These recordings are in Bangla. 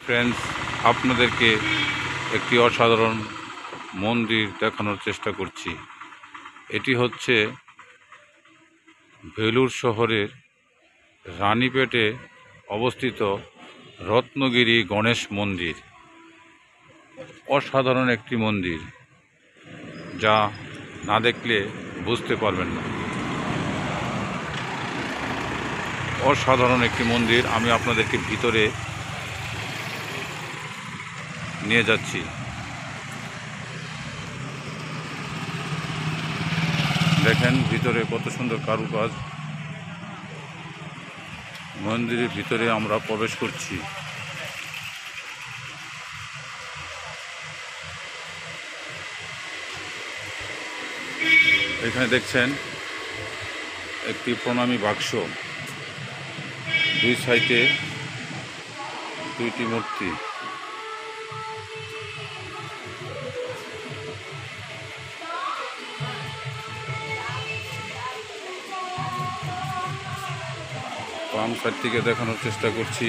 ফ্রেন্ডস, আপনাদেরকে একটি অসাধারণ মন্দির দেখানোর চেষ্টা করছি। এটি হচ্ছে ভেলুর শহরের রানীপেটে অবস্থিত রত্নগিরি গণেশ মন্দির। অসাধারণ একটি মন্দির, যা না দেখলে বুঝতে পারবেন না। অসাধারণ একটি মন্দির, আমি আপনাদেরকে ভিতরে নিয়ে যাচ্ছি। দেখেন ভিতরে কত সুন্দর কারুকাজ। মন্দিরের ভিতরে আমরা প্রবেশ করছি। এখানে দেখছেন একটি প্রণামী বাক্স, দুই সাইডে দুইটি মূর্তি। বাম সাইড থেকে দেখানোর চেষ্টা করছি।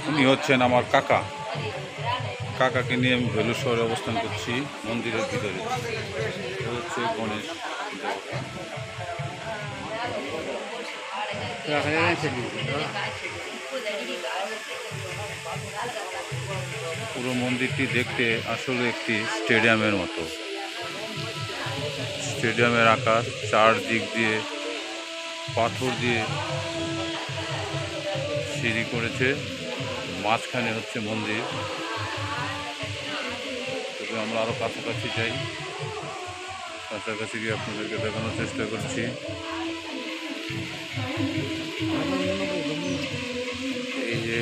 উনি হচ্ছেন আমার কাকাকে নিয়ে আমি ভেলুর শহরে অবস্থান করছি, মন্দিরের ভিতরে। হচ্ছে গণেশ পুরো মন্দিরটি দেখতে আসলে একটি স্টেডিয়ামের মতো। স্টেডিয়ামের আকার, চারদিক দিয়ে পাথর দিয়ে সিঁড়ি করেছে, মাঝখানে হচ্ছে মন্দির। তবে আমরা আরও কাছাকাছি যাই, কাছাকাছি গিয়ে আপনাদেরকে দেখানোর চেষ্টা করছি। এই যে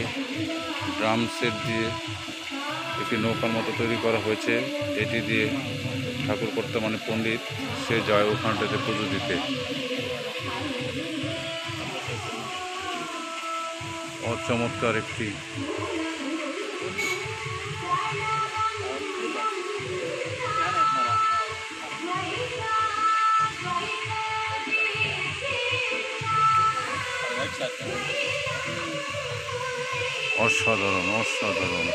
ড্রাম সেট দিয়ে একটি নৌকার মতো তৈরি করা হয়েছে, এটি দিয়ে ঠাকুর কর্তা মানে পণ্ডিত সে যায় ওখানটাতে পুজো দিতে। অচমৎকার একটি অসাধারণ।